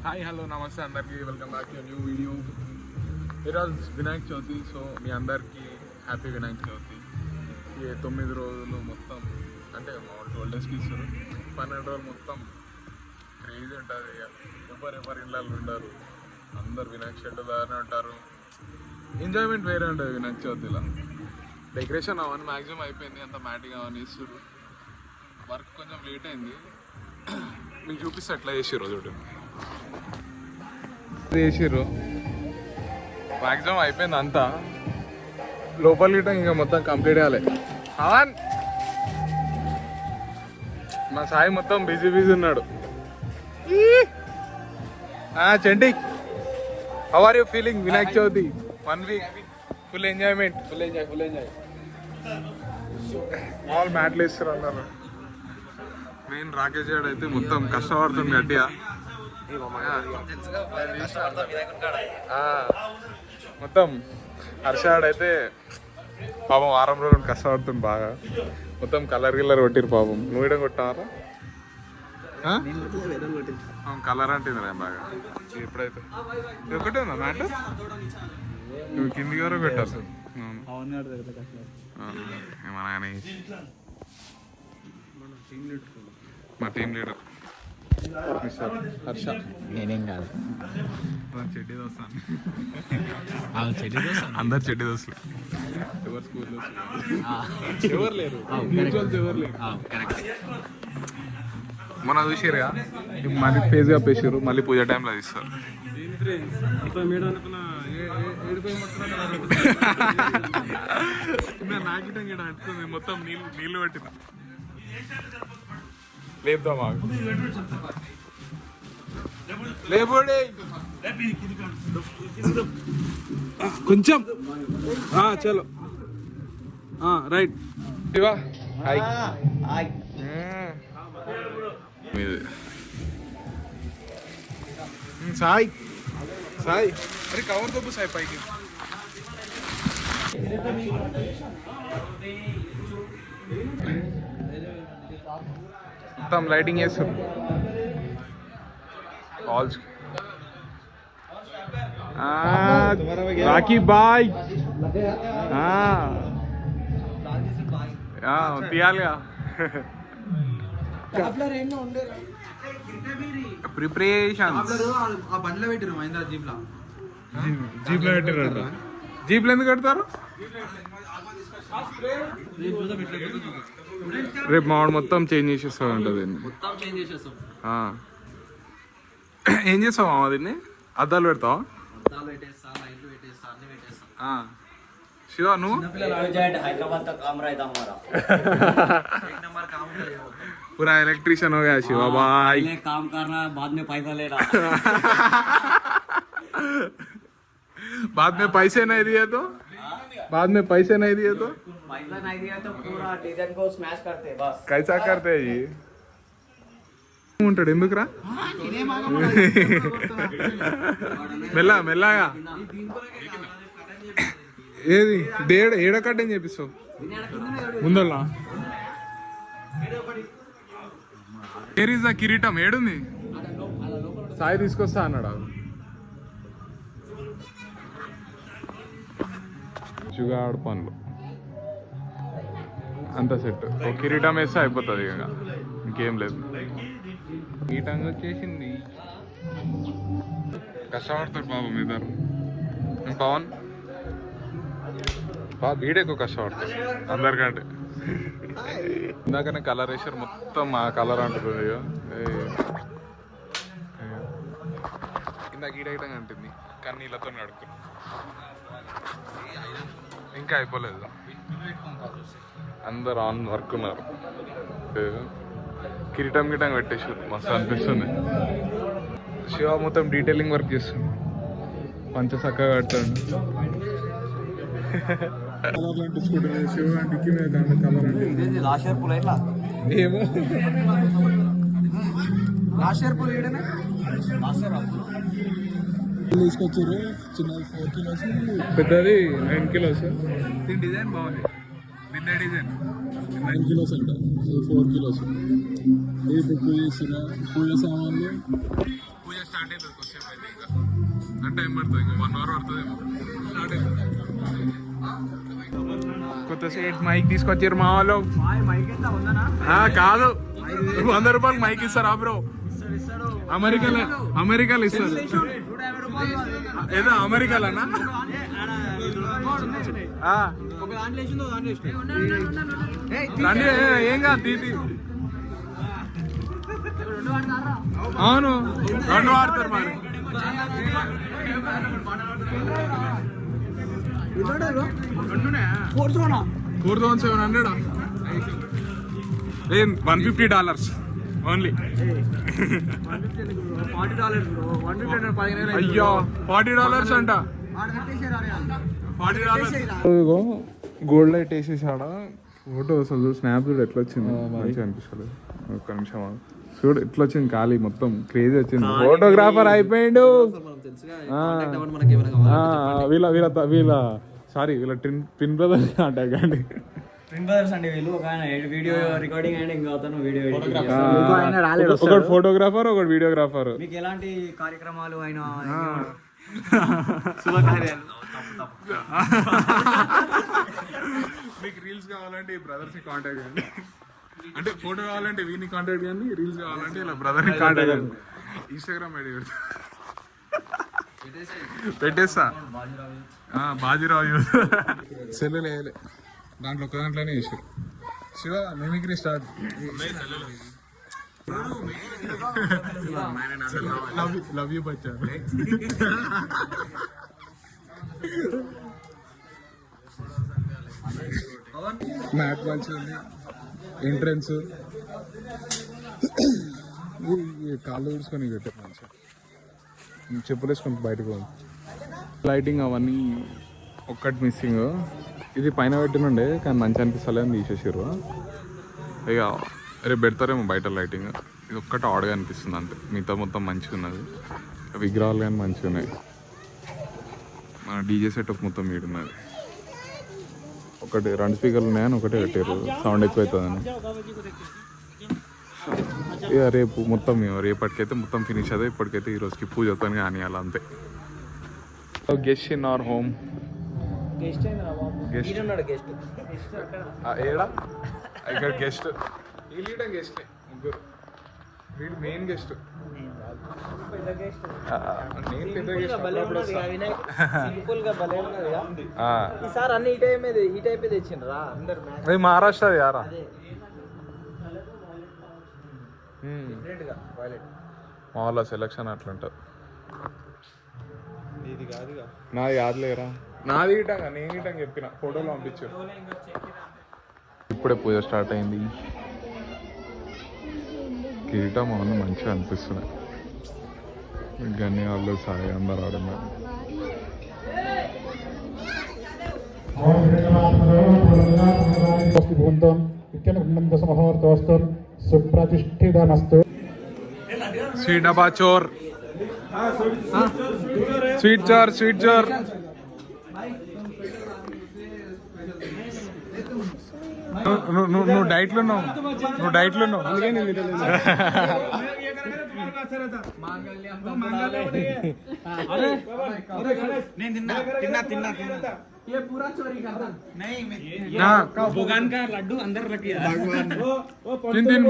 Hi hello నమస్తే అందరికీ welcome back to new video. ఈరోజు వినాయక చవితి. సో మీ అందరికీ హ్యాపీ వినాయక చవితి. ఈ 9 రోజులు మొత్తం అంటే 12 డేస్కి ఇస్తారు. 12 రోజులు మొత్తం క్రేజీ ఉంటుంది. ఎవరెవరి ఇళ్ళల్లో ఉండరు, అందరు వినాయక చవితి దగ్గరనే ఉంటారు. ఎంజాయ్మెంట్ వేరే ఉంటుంది వినాయక చవితిలో. డెకరేషన్ అవన్నీ మ్యాక్సిమం అయిపోయింది, అంత మ్యాటింగ్ అవన్నీ ఇస్తారు. వర్క్ కొంచెం లేట్ అయింది, మీకు చూపిస్తే ఎట్లా చేసిర్రు చూడు. చేసిర్రు మ్యాక్సిమం అయిపోయింది అంతా. లోపల గిట్ట ఇంకా మొత్తం కంప్లీట్ కాలే. అవన్ మా సాయి మొత్తం బిజీ ఉన్నాడు. చెంటి, how are you feeling? Vinayaka Chavithi 1 week full enjoyment. Full enjoy. All మ్యాట్లు వేస్తారు అన్నారు. మెయిన్ రాకేష్ గారు అయితే మొత్తం కష్టపడుతుంది గట్టిగా. మొత్తం హర్షాడ్ అయితే పాపం వారం రోజులు కష్టపడుతుంది బాగా. మొత్తం కలర్ కొట్టిరు పాపం. నువ్వు ఇడం కొట్టారా? కలర్ అంటుంది రా బాగా. ఎప్పుడైతే ఇది ఒకటే ఉందా మ్యాట్? నువ్వు కింది వరకు పెట్టారు మా టీం లీడర్ హర్ష. నేనేం కాదు, చెడ్డీ దోస్తాను. అందరు చెడ్డీ దోస్తులు. ఎవరు స్కూల్లో ఎవరు లేరు, ఎవరు లేరు. మన చూసిరుగా మళ్ళీ ఫేజ్గా పేసారు. మళ్ళీ పూజ టైంలో తీస్తారు. నాకిటం గిట అంటుంది మొత్తం నీళ్ళు పట్టిన. లేపుదామా? లేపోడే కొంచెం. చలో రైట్. శివా హాయ్. సాయి అరే కవర్ దొబ్బు సాయి పైకి. మొత్తం లైటింగ్ చేస్తారు. రాకీ బాయ్ తీయాలిగా. ప్రిపరేషన్ జీప్లో పెట్టారంట. జీప్లో ఎందుకు కడతారు? రేపు మావాడు మొత్తం చేంజ్ చేసేస్తాడంట దీన్ని. ఏం చేస్తావు మామ దీన్ని? అద్దాలు పెడతావా? శివ నువ్వు पूरा इलेक्ट्रिशियन हो गया शिवा भाई. काम करना, बाद में पैसा लेना. बाद में पैसे नहीं दिए तो पैसा नहीं दिए तो पूरा डिजाइन को स्मैश करते बस. कैसा करते है ये? ఉంటాడు ఎందుకురా? మెల్లగా ఏది ఏడ కట్టని చెప్పిస్తావు ముందల్లా. ఏరీస్ కిరీటం ఏడుంది? సాయి తీసుకొస్తా అన్నాడు. జుగాడు పనులు అంత సెట్. ఒక కిరీటం వేస్తే అయిపోతుంది, ఇక ఇంకేం లేదు. కిరీటంగా వచ్చేసింది. కష్టపడతారు పాపం ఇద్దరు. పవన్ వీడే ఎక్కువ కష్టపడతాడు అందరికంటే. ఇందాకనే కలర్ వేసారు, మొత్తం ఆ కలర్ అంటుంది. ఇందాక ఈడగటం అంటుంది కానీ నీళ్ళతో కడుక్కున్నాం. ఇంకా అయిపోలేదు, అందరు ఆన్ వర్క్ ఉన్నారు. కిరీటం పెట్టేసారు, మస్తు అనిపిస్తుంది. శివ మొత్తం డీటెయిలింగ్ వర్క్ చేస్తుంది, పంచ చక్కగా కట్టాడు. కలర్లు అంటించుకుంటున్నాడు శివ. డిక్కి మీద కలర్ అంటే ఏమో తీసుకొచ్చారు. చిన్నది 4 kilos, పెద్దది 9 kilos. దీని డిజైన్ బాగుంది. దీని డిజైన్ 9 kilos అంట, 4 kilos. ఏ పూజ చేస్తున్నా పూజ సామాన్లు పూజ స్టార్ట్ అవుతుంది కొంచెం అయితే ఇంకా అంటే టైం పడుతుంది ఇంకా 1 hour పడుతుంది స్టార్ట్ అవుతుంది. కొత్త సెట్ మైక్ తీసుకొచ్చారు మా వాళ్ళు. కాదు 100 రూపాయలు మైక్ ఇస్తారా బ్రో? అమెరికాలో ఇస్తారు. ఏదో అమెరికాలోనా? రండి ఏం కాదు తీతి. అవును 2 వాడతారు మరి. 4700 $150 ఓన్లీ. అయ్యో $40 అంట. $40 గోల్డ్ లైట్ వేసేసాడ. ఫోటో అసలు స్నాప్ చూడు ఎట్లా వచ్చింది, మంచిగా అనిపిస్తలేదు. ఒక్క నిమిషం చూడు ఎట్లా వచ్చింది, ఖాళీ మొత్తం క్రేజీ వచ్చింది. ఫోటోగ్రాఫర్ అయిపోయిండు. వీళ్ళ సారీ వీళ్ళ ట్విన్ బ్రదర్ అంటారు కానీ ట్విన్ బ్రదర్స్ అండి వీళ్ళు. ఒక ఆయన వీడియో రికార్డింగ్ అండ్ ఇంకా అతను వీడియో ఒకటి ఫోటోగ్రాఫర్ ఒకటి వీడియోగ్రాఫర్. మీకు ఎలాంటి కార్యక్రమాలు అయినా శుభకార్యాలు మీకు రీల్స్ కావాలంటే ఈ బ్రదర్స్ ని కాంటాక్ట్ చేయండి. అంటే ఫోటో కావాలంటే వీని కాంటాక్ట్ చేయండి, రీల్స్ కావాలంటే ఇలా బ్రదర్ ని కాంటాక్ట్ చేయండి. ఇన్స్టాగ్రామ్ ఐడి పెట్టేస్తా. బాజీరావు సెల్లు వేయలే దాంట్లో ఒక దాంట్లోనే చేసారు. Shiva mimicry start. Love you బచ్చా. మ్యాట్ మంచిగా ఉంది. ఎంట్రన్స్ కాళ్ళు ఊడ్చుకొని పెట్టారు మంచిగా. చెప్పులు వేసుకొని బయటకు పోయింది. లైటింగ్ అవన్నీ ఒక్కటి మిస్సింగ్. ఇది పైన పెట్టినుండే కానీ మంచి అనిపిస్తలేదని తీసేసారు. ఇక రేపు పెడతారేమో బయట లైటింగ్. ఇది ఒక్కటి ఆడగా అనిపిస్తుంది అంతే, మిగతా మొత్తం మంచిగా ఉన్నది. విగ్రహాలు కానీ మంచిగా ఉన్నాయి. మన డీజే సెటప్ మొత్తం మీడున్నది. ఒకటి 2 స్పీకర్లు ఉన్నాయని ఒకటే కట్టారు, సౌండ్ ఎక్కువ అవుతుందని. ఇక రేపు మొత్తం రేపటికైతే మొత్తం ఫినిష్ అదే. ఇప్పటికైతే ఈరోజుకి పూజ అవుతాను కానీ అలా అంతే. Guest in our home. ఏడా ఇక్కడ గెస్ట్ వీళ్ళ గెస్ట్ ముగ్గురు. వీళ్ళు మెయిన్ గెస్ట్. మహారాష్ట్ర యారా మా వాళ్ళ సెలక్షన్ అట్లుంటది. నాది కాదులేరా, నాది ఇటంగా నేను ఇటంగా చెప్పిన ఫోటోలు పంపించారు. ఇప్పుడే పూజ స్టార్ట్ అయింది. కిరీటం అవన్నీ మంచిగా అనిపిస్తున్నాయి. గన్ని వాళ్ళు సాయి అందరు ఆడున్నారు. స్వీట్ డబ్బా చోర్, స్వీట్ చోర్, స్వీట్ చోర్. నువ్వు డైట్లో ఉన్నావు, నువ్వు డైట్లో ఉన్నావు.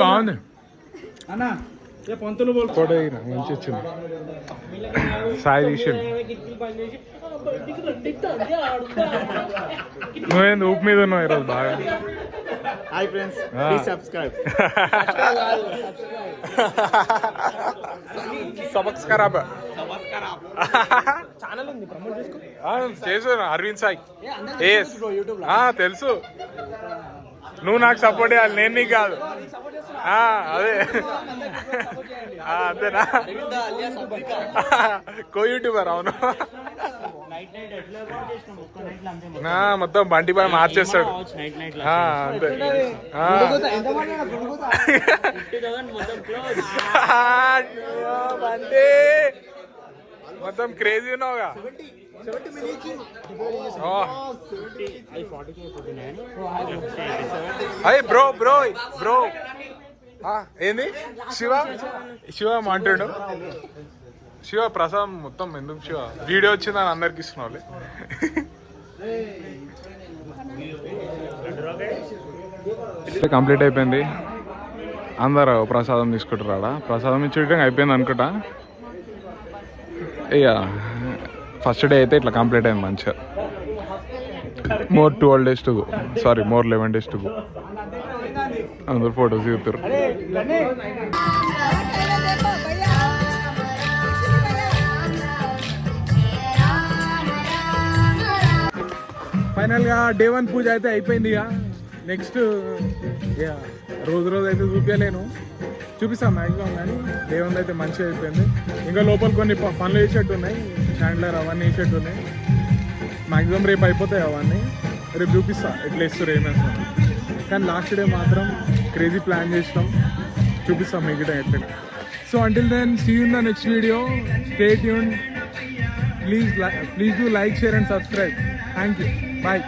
బాగుంది ఫోటో మంచి వచ్చింది. సాయి తీసిండు. నువ్వేంది ఊపు మీద ఉన్నావు ఈరోజు బాగా. Hi friends, please subscribe. Subscribe channel ఉంది, ప్రమోట్ చేసుకో. చేసాను అరవింద్ సాయి. తెలుసు, నువ్వు నాకు సపోర్ట్ చేయాలి, నేను నీకు కాదు. అదే అంతేనా? కో యూట్యూబర్. అవును, మొత్తం బంటి పై మార్చేస్తాడు అంతే. బంటి మొత్తం క్రేజీ ఉన్నావుగా. అయ్యి బ్రో బ్రో బ్రో ఏంది శివ శివ అంటాడు. శివ ప్రసాదం మొత్తం ఎందుకు శివ వీడియో వచ్చిందని అందరికి ఇస్తున్నావులే. కంప్లీట్ అయిపోయింది. అందరు ప్రసాదం తీసుకుంటారా? ప్రసాదం ఇచ్చేయడం అయిపోయింది అనుకుంటా. ఇక ఫస్ట్ డే అయితే ఇట్లా కంప్లీట్ అయింది మంచిగా. More 12 days to go, sorry more 11 days to go. అందరు ఫోటోస్ దిగుతారు. ఫైనల్గా డే 1 పూజ అయితే అయిపోయింది. ఇక నెక్స్ట్ రోజు అయితే చూపిస్తాం మ్యాక్సిమం, కానీ డే 1 అయితే మంచిగా అయిపోయింది. ఇంకా లోపల కొన్ని పనులు వేసేట్టు ఉన్నాయి, షాండ్లర్ అవన్నీ వేసేట్టు ఉన్నాయి. మ్యాక్సిమం రేపు అయిపోతాయి అవన్నీ, రేపు చూపిస్తా ఎట్లా వేస్తారు ఏమేస్తాం. కానీ లాస్ట్ డే మాత్రం క్రేజీ ప్లాన్ చేసినాం, చూపిస్తాం మిగతా ఎట్లా. So until then see you in the next video. Stay tuned. Please do like, share and subscribe. Thank you. Bye.